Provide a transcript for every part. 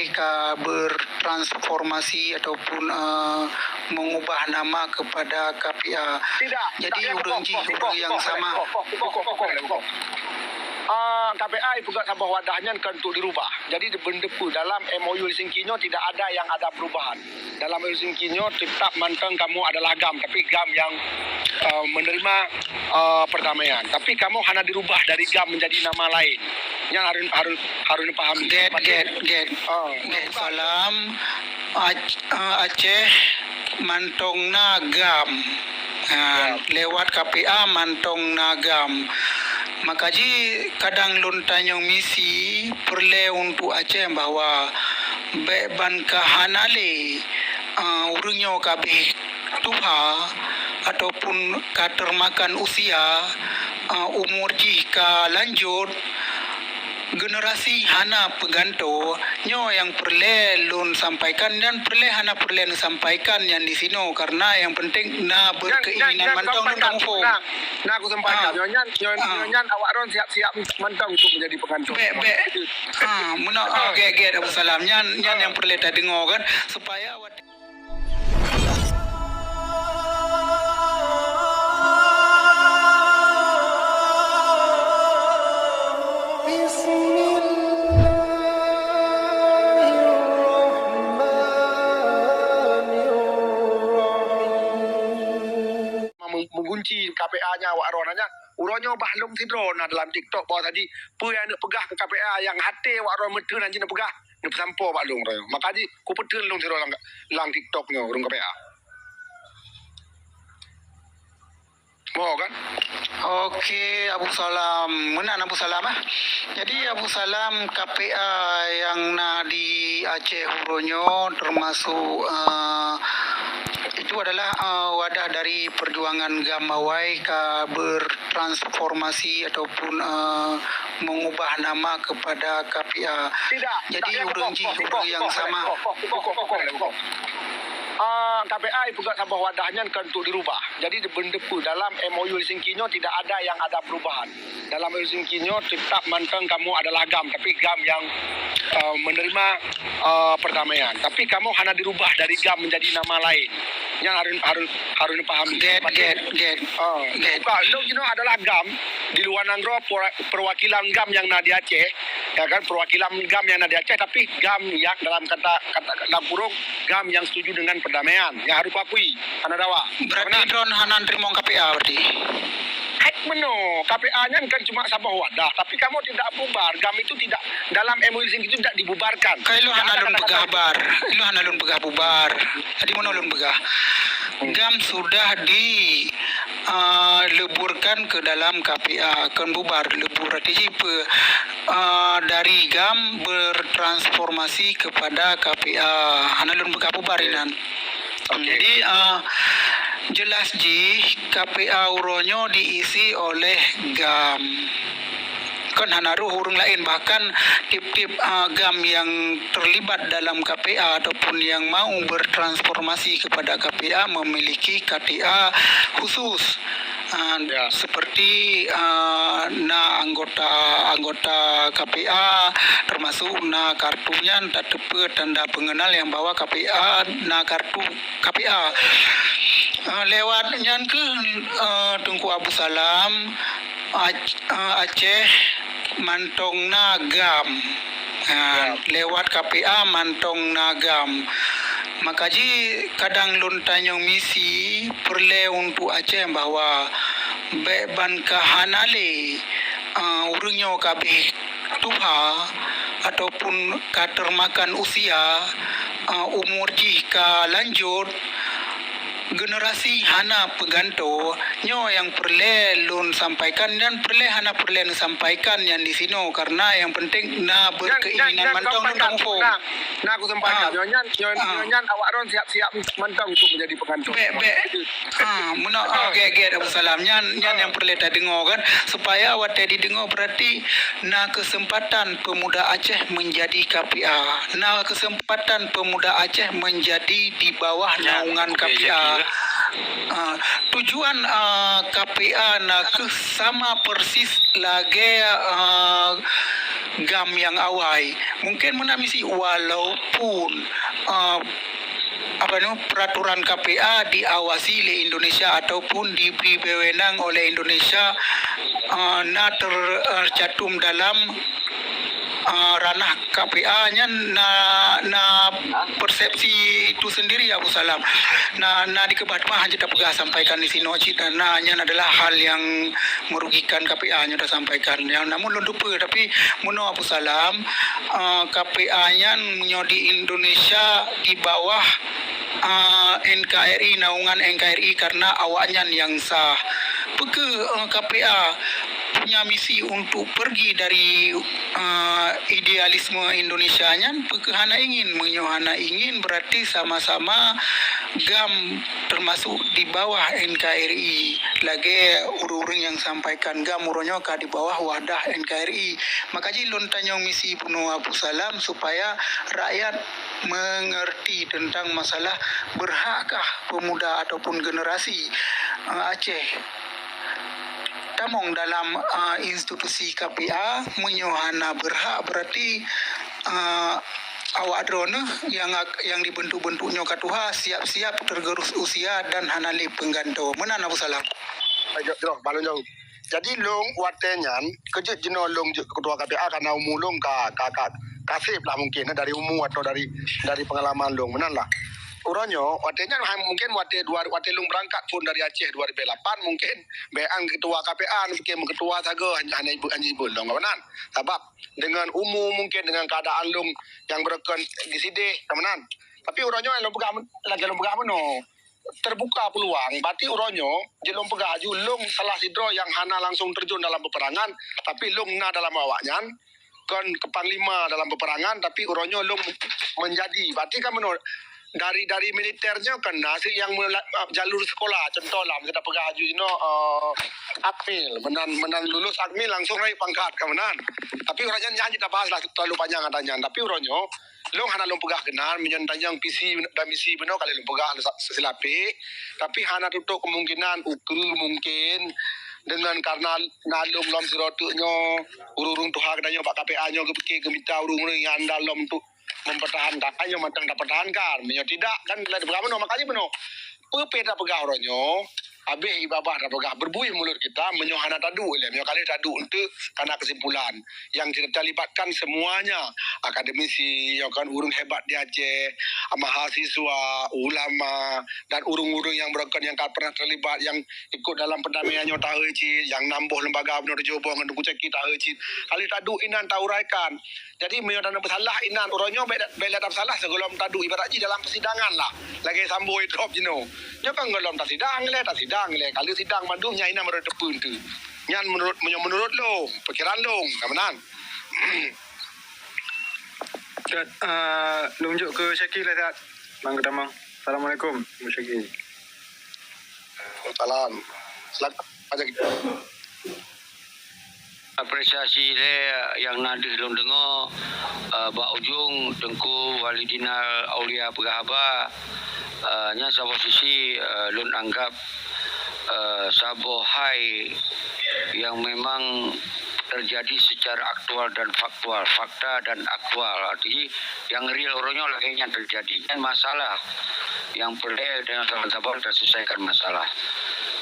ka bertransformasi ataupun mengubah nama kepada KPA. Tidak. Jadi urang yang sama. KPA itu juga sabah wadahnya kan untuk dirubah. Jadi benda pun dalam MOU Singkinyo tidak ada yang ada perubahan. Dalam MOU Singkinyo tetap manteng kamu adalah GAM, tapi GAM yang menerima perdamaian. Tapi kamu hanya dirubah dari GAM menjadi nama lain. Yang harus dipahami. Get. Salam Aceh mantongna GAM. Lewat KPA mantongna GAM. Makaji kadang lontanyong misi perle untuk Aceh bahwa beban kahanale urunyo kabeh tuha ataupun katermakan usia umur jika lanjut generasi hana peganto nyo yang perle lun sampaikan dan perle hana perle sampaikan yang di sini karena yang penting na berkeinginan mantong dan kamu nah aku sampaikan nyan awak ron siap-siap mantong untuk menjadi peganto muna ge Abu Salam nyan yang perle ta dengar kan supaya awak mengunci KPA-nya awak ronanya uronyo bahlung sidron dalam TikTok bawa tadi pe yang nak pegah ke KPA yang hati awak ron metu nanti nak pegah nak sampo bahlung royo makanya ku petun long sidron lang TikToknya urung KPA mau kan. Okey, Abu Salam. Mana Abu Salam Jadi Abu Salam KPA yang di Aceh Huronyo termasuk itu adalah wadah dari perjuangan Gamawai ke bertransformasi ataupun mengubah nama kepada KPA. Tidak. Jadi urang yang sama. KPA itu juga sabah wadahnya kan untuk dirubah. Jadi benda pun dalam MOU Singkinyo tidak ada yang ada perubahan. Dalam MOU Singkinyo tetap manteng kamu adalah GAM, tapi GAM yang menerima perdamaian. Tapi kamu hanya dirubah dari GAM menjadi nama lain. Yang harus dipahami. Get. Kalau adalah GAM di luar Nanggro perwakilan GAM yang di Aceh, ya kan perwakilan GAM yang di Aceh, tapi GAM yang dalam kata kurung GAM yang setuju dengan perdamaian yang harus akui Hanadawa. Berarti drone hanan terima KPA berarti. Meno KPA-nya kan cuma sabah wadah, tapi kamu tidak bubar. GAM itu tidak dalam MOU itu tidak dibubarkan. Kalau hanalun begah bar, lu hanalun begah bubar. Tadi mana lun begah? GAM sudah leburkan ke dalam KPA, kan bubar lebur berarti dari GAM bertransformasi kepada KPA. Hanalun begah bubarinan. Jadi jelas KPA Uronyo diisi oleh GAM. Kan hanaru hurung lain bahkan tip-tip GAM yang terlibat dalam KPA ataupun yang mau bertransformasi kepada KPA memiliki KTA khusus. Seperti anggota KPA termasuk kartunya tepe tanda pengenal yang bawa KPA kartu KPA lewat ke Tunku Abu Salam Aceh mantongna GAM lewat KPA mantongna GAM. Makaji kadang lontanyong misi perle untuk Aceh bahwa beban kahanale urunyo kabeh tuha ataupun katermakan usia umur jika lanjut generasi hana peganto nyo yang perle lun sampaikan dan perle hana perle sampaikan yang di sini karena yang penting na berkeinginan mantong dan kamu nah aku sampaikan nyan awak ron siap-siap mantong untuk menjadi peganto muna ge Abu Salam nyan yang perle ta dengar kan supaya awak tadi dengar berarti na kesempatan pemuda Aceh menjadi KPA, na kesempatan pemuda Aceh menjadi di bawah naungan KPA. Tujuan KPA na sama persis lagi gam yang awai. Mungkin menamisi walaupun peraturan KPA diawasi oleh Indonesia ataupun diberi wewenang oleh Indonesia tercantum dalam ranah KPA-nya persepsi itu sendiri Abu Salam. Dikebat mah hanya tak pegah sampaikan di sini nya adalah hal yang merugikan KPA-nya dah sampaikan. Namun lupa tapi muno Abu Salam KPA-nya di Indonesia di bawah NKRI, naungan NKRI karena awaknya yang sah. KPA punya misi untuk pergi dari idealisme Indonesianya, hana ingin berarti sama-sama GAM termasuk di bawah NKRI. Lagi urung yang sampaikan GAM uronyo di bawah wadah NKRI. Makanya lontanya misi penuh Abu Salam supaya rakyat mengerti tentang masalah berhakkah pemuda ataupun generasi Aceh tamong dalam institusi KPA menyohana berhak berarti awak drone yang dibentuk-bentuknya katuha siap-siap tergerus usia dan hanali pengganto. Menan Abu Salam. Balon jauh. Jadi long watenyan kejut jeno long ketua KPA karena umulong kasih lah mungkin dari umum atau dari pengalaman long menan lah. Uronyo, watenya mungkin wate long berangkat pun dari Aceh 2008 mungkin bean ketua KPA mungkin ketua saga hanya ibu long kawanan. Sebab dengan umum mungkin dengan keadaan long yang berken di sini kawanan. Tapi uronyo long pegang meno terbuka peluang. Berarti uronyo jelong pegang long salah sidro yang hana langsung terjun dalam peperangan tapi long na dalam awaknya kan kepanglima dalam peperangan tapi uronyo long menjadi. Berarti kan menurut dari militernya kan nasi yang jalur sekolah contohlah kita pegang aju akmil menan lulus akmil langsung naik pangkat kemenan tapi orangnya nyanyi tak bahas lah terlalu panjang katanya tapi orangnya long hana long pegah kenal menyantai yang PC dan misi benar kali long pegah selapi tapi hana tutup kemungkinan mungkin dengan karena nalung lom sirotunya urung tuha katanya Pak KPA nya ke minta urung yang dalam untuk mempertahankan hanya matang dapat pertahankan menyo tidak kan lada berapa makanya beno pepeda pegah ronyo habis ibabah dah pegah berbuih mulut kita menyohana tadu menyo kali tadu untuk karena kesimpulan yang terlibatkan semuanya akademisi yang kan urung hebat di Aceh mahasiswa ulama dan urung-urung yang berken yang pernah terlibat yang ikut dalam perdamaiannya tahu yang nambuh lembaga benar jobo ngan kucek kita kali tadu inan tauraikan jadi menyodana bersalah inan uronyo bela tak salah sebelum tadu ibaratnya dalam persidangan lah lagi samboi drop jino nyo kan ngelom tak sidang le kali sidang mandunya inan menurut tepun tu nyan menurut lo pikiran lo kamenan Lunjuk ke Syakir lah Zat. Bang Kedamang. Assalamualaikum Ibu Syakir. Salam. Silakan aja kita. Apresiasi yang nadih long dengar Bak Ujung Tengku Walidina Aulia Pegahaba nya sabo sisi lun anggap sabo hai yang memang terjadi secara aktual dan fakta dan aktual. Artinya yang real orangnya lagi yang terjadi. Dan masalah yang perlu dengan sabar terselesaikan masalah.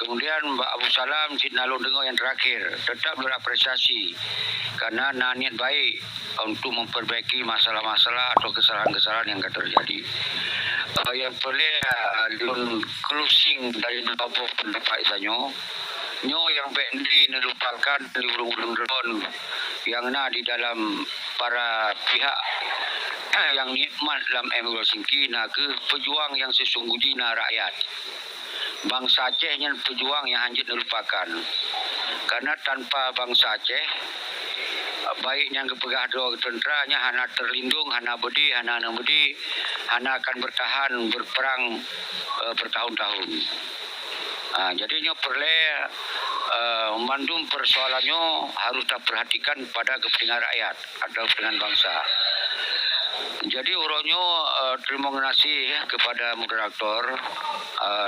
Kemudian Mbak Abu Salam, Cik Nalung dengar yang terakhir, tetap berapresiasi karena niat baik untuk memperbaiki masalah-masalah atau kesalahan-kesalahan yang akan terjadi. Yang perlu closing dari beberapa pendapat saya. Nyo yang pendiri melupakan di urung-urung drone yang di dalam para pihak yang nikmat dalam MU Helsinki ke pejuang yang sesungguhnya rakyat. Bangsa Aceh yang pejuang yang hanya melupakan. Karena tanpa bangsa Aceh baiknya kepegah doa tenteranya hana terlindung, hana akan bertahan berperang bertahun-tahun. Jadinya perlu mandum persoalannya harus tak perhatikan pada kepentingan rakyat atau kepentingan bangsa. Jadi uronyo terima kasih kepada moderator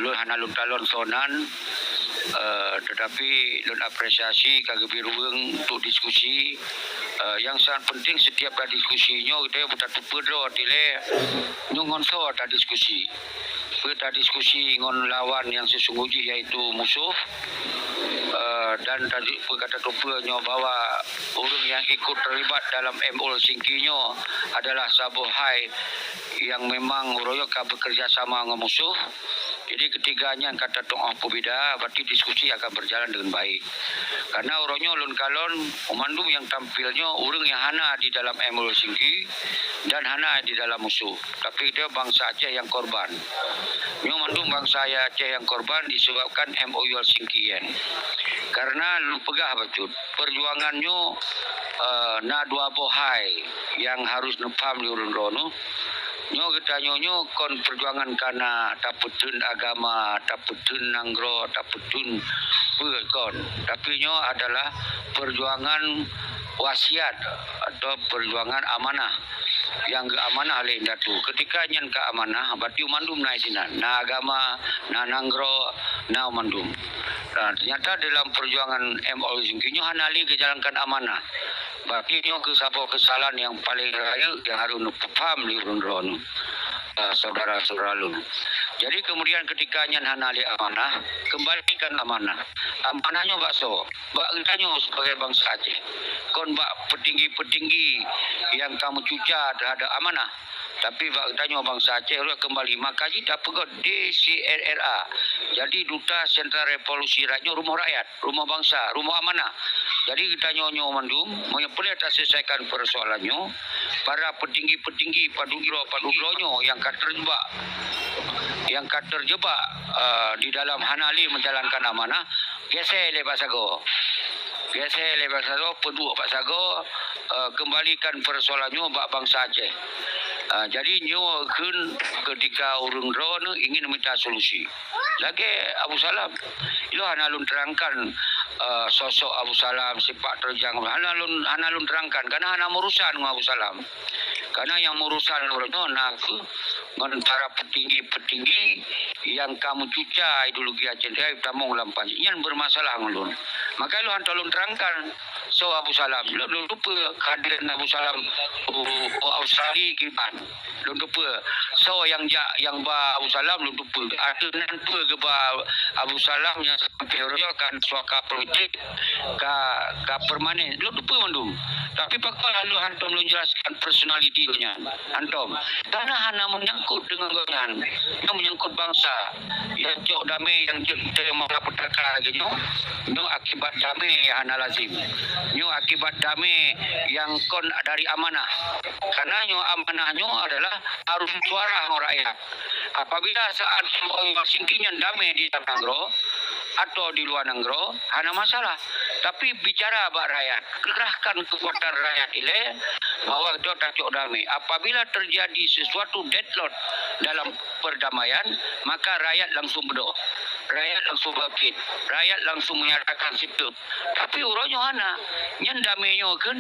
lun hana lun talon sonan tetapi lun apresiasi kagak birueng untuk diskusi yang sangat penting setiap ada diskusinya kita buta tupedro tile nyongonso ada diskusi. Kita diskusi ngon lawan yang sesungguhnya yaitu musuh. Dan tadi berkata tupenya bahwa orang yang ikut terlibat dalam MOL Singkinyo adalah sabohai yang memang royoka bekerja sama dengan musuh. Jadi ketiganya kata tong berbeda, berarti diskusi akan berjalan dengan baik. Karena orangnya lun kalon umandum yang tampilnya orang yang hana di dalam MOL Singki dan hana di dalam musuh. Tapi dia bangsa Aceh yang korban. Umandum bangsa Aceh yang korban disebabkan MOU Singkian. Karena lu pegah betul perjuangannya na dua bohai yang harus nepam di urun rono. Nyo kita nyonyo kon perjuangan karena taputun agama, taputun nanggro, taputun kon. Tapi nyo adalah perjuangan wasiat atau perjuangan amanah. Yang ke amanah oleh datu. Ketika nyen ke amanah, berarti umandum naik sinan. Na agama, na nanggro, na umandum. Nah, ternyata dalam perjuangan MOL Singkinyo hanali kejalankan amanah. Berarti nyo kesalahan yang paling raya yang harus paham di urun-urun saudara-saudara lun. Jadi kemudian ketika nyan hanali amanah, kembalikan amanah. Amanahnya bakso, bak entanyo sebagai bangsa Aceh. Kon bak petinggi-petinggi yang kamu cuca terhadap amanah. Tapi bak entanyo bangsa Aceh kembali maka kita pegot DCRRA. Jadi Duta Sentra Revolusi Rakyat, rumah rakyat, rumah bangsa, rumah amanah. Jadi kita nyonyo mandum, boleh tak selesaikan persoalannya. Para petinggi-petinggi padudronyo yang terjebak di dalam hanali menjalankan amanah, gesek lepas sago, peduk Pak Sago, kembalikan persoalannya bak bangsa Aceh. Jadi nyo ketika urung drone ingin minta solusi. Lagi Abu Salam, ilo hanalun terangkan sosok Abu Salam sepak terjang. Hanalun terangkan karena hana urusan dengan Abu Salam. Karena yang urusan orangnya nak antara petinggi-petinggi yang kamu cuca ideologi Aceh dia tamong lampan. Yang bermasalah ngulun. Maka ilo hanalun terangkan. So Abu Salam, lu lupa kehadiran Abu Salam Australia kiban. Lu lupa. So yang ba Abu Salam lu lupa. Ada nanti ke ba Abu Salam yang teorikan suaka politik ka permanen. Lu lupa mandum. Tapi pakal lalu hantom lu jelaskan personalitinya. Hantom. Karena hana menyangkut dengan golongan. Yang menyangkut bangsa. Yang jauh damai yang kita mengapetaka lagi. Itu akibat damai yang hana lazim. Nyo akibat damai yang kon dari amanah. Karena nyo amanahnya adalah harus suara orang rakyat. Apabila saat Singkinya damai di dalam Nanggro atau di luar Nanggro, hana masalah. Tapi bicara bak rakyat, kerahkan kekuatan rakyat ini bahwa itu tak damai. Apabila terjadi sesuatu deadlock dalam perdamaian, maka rakyat langsung berdoa. Rakyat langsung bangkit. Rakyat langsung menyatakan situ. Tapi orangnya hana. Yang damainya kan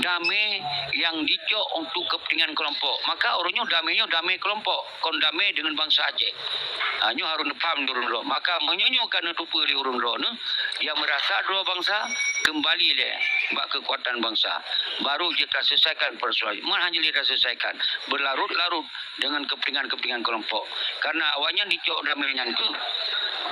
damai yang dicok untuk kepentingan kelompok. Maka orangnya damai kelompok. Kon damai dengan bangsa Aceh. Hanya harus paham dulu. Maka menyonyokan itu di urun-urun yang merasa dua bangsa kembali le bak kekuatan bangsa. Baru kita selesaikan persoalan. Mana hanya kita selesaikan. Berlarut-larut dengan kepentingan kelompok. Karena awalnya dicok damainya itu.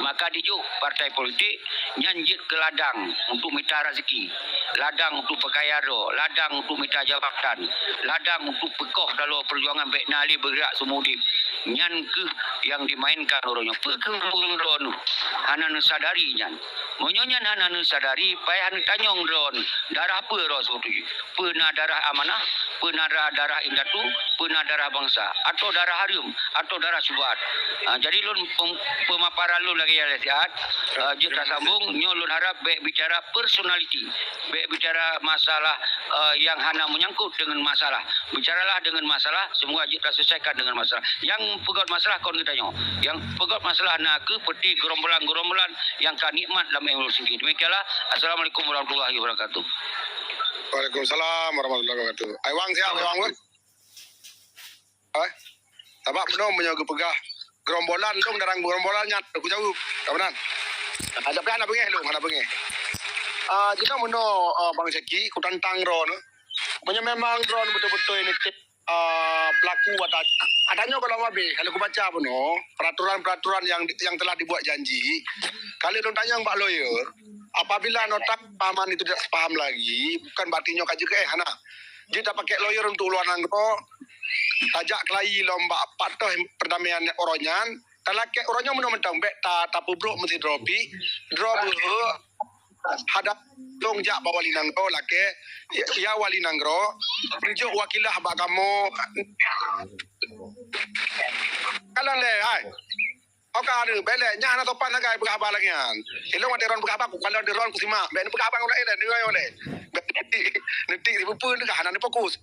Maka dijuk partai politik nyanjit ke ladang untuk minta rezeki, ladang untuk pekayaro, ladang untuk minta jabatan, ladang untuk pekoh kalau perjuangan baik nali bergerak semudip. Nyan ke yang dimainkan orangnya. Pekerjaan drone. Hana sadari nyan. Monyonya hana sadari payah tanyong drone. Darah apa ros itu? Pernah darah amanah, pernah darah indatu, pernah darah bangsa, atau darah harum, atau darah subat. Jadi lun pemaparan lu lagi ya lihat. Kita sambung. Nyolun harap baik bicara personality, baik bicara masalah yang hana menyangkut dengan masalah. Bicaralah dengan masalah. Semua kita selesaikan dengan masalah. Yang pegot masalah kon kita nyo. Yang pegot masalah nak ke peti gerombolan yang kan nikmat dalam MOL Singki. Demikianlah. Assalamualaikum warahmatullahi wabarakatuh. Waalaikumsalam warahmatullahi wabarakatuh. Ai wang siap wang we. Tabak benom menyogo pegah gerombolan dong darang gerombolan nyat aku jauh. Kapanan? Ada plan apa nge lu? Ada apa nge? Jika meno Bang Seki ku tantang ro no. memang drone betul-betul ini pelaku adanya kalau wabe kalau aku baca pun peraturan-peraturan yang telah dibuat janji. Kalau orang tanya Mbak lawyer, apabila notak pahaman itu tidak paham lagi, bukan berarti kaji ke hana. Jika pakai lawyer untuk luar nangro, tajak kelai lomba patah perdamaian oronyan, talake oronyan menang-menang beta tapubruk mesti dropi, drop hadap dong jak bawa linangro lake ya wali nangro rijo wakilah bak kamu kalan le ai oka ada bele nya na topan nagai berapa lagi an ilong ada ron berapa ku kalau ada ron ku simak ben berapa ngoleh le dengai oleh nanti di pupun dekat hanan fokus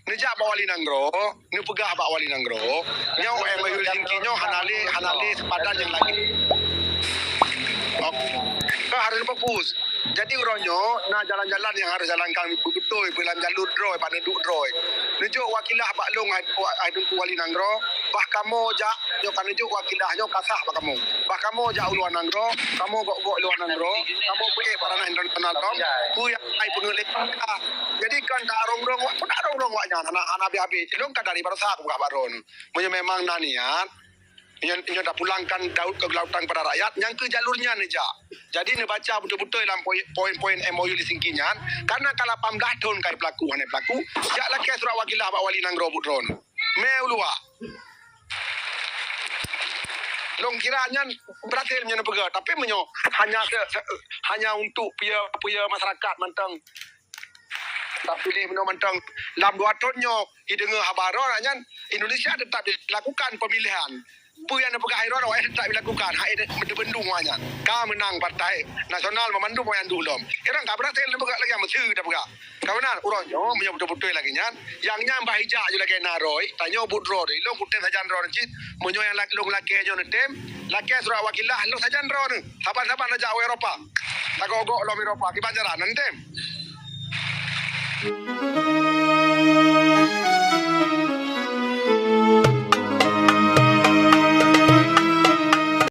nejak bawa linangro ni pegah bak wali nangro nyau mayul singkinyo hanali sepadan yang lagi harus fokus. Jadi uronyo na jalan-jalan yang harus jalankan betul dalam jalur droi pada duk droi. Nujuk wakilah bak long aidun wali nangro, bah kamu jak yo kan nujuk wakilah yo kasah bak kamu. Bah kamu jak uluan nangro, kamu gok luar nangro, kamu pergi parana internasional tom, ku yang ai pengelik. Jadi kan tak rong-rong waknya anak abi-abi. Long kan dari barasa aku gak baron. Memang naniat Inyo dah pulangkan Daud ke lautan pada rakyat yang ke jalurnya neja. Jadi ne baca betul-betul dalam poin-poin MOU di Singkinyan karena kalau 18 tahun kai pelaku hane pelaku jak laki surat wakilah bak wali nangro budron. Meu luar. Long kiranya berhasil menyo pega tapi menyo hanya untuk puya masyarakat mantang tak pilih mentang lam 2 tahunnya hidenga habaron anyan Indonesia tetap dilakukan pemilihan. Puyan apa kairon awak tak dilakukan hak bendung wanya. Ka menang partai nasional memandu moyan dulom. Irang ka berhasil lembaga lagi mesir dah pega. Kawanan uronyo menyo betul-betul lagi nyan. Yang nyam bahija je lagi naroi tanyo budro de long kuten sajan ro cit menyo yang long laki nyo netem laki surat wakilah long sajan ro ne. Saban-saban aja Eropa. Tak gogok lo Eropa ki banjaran nentem.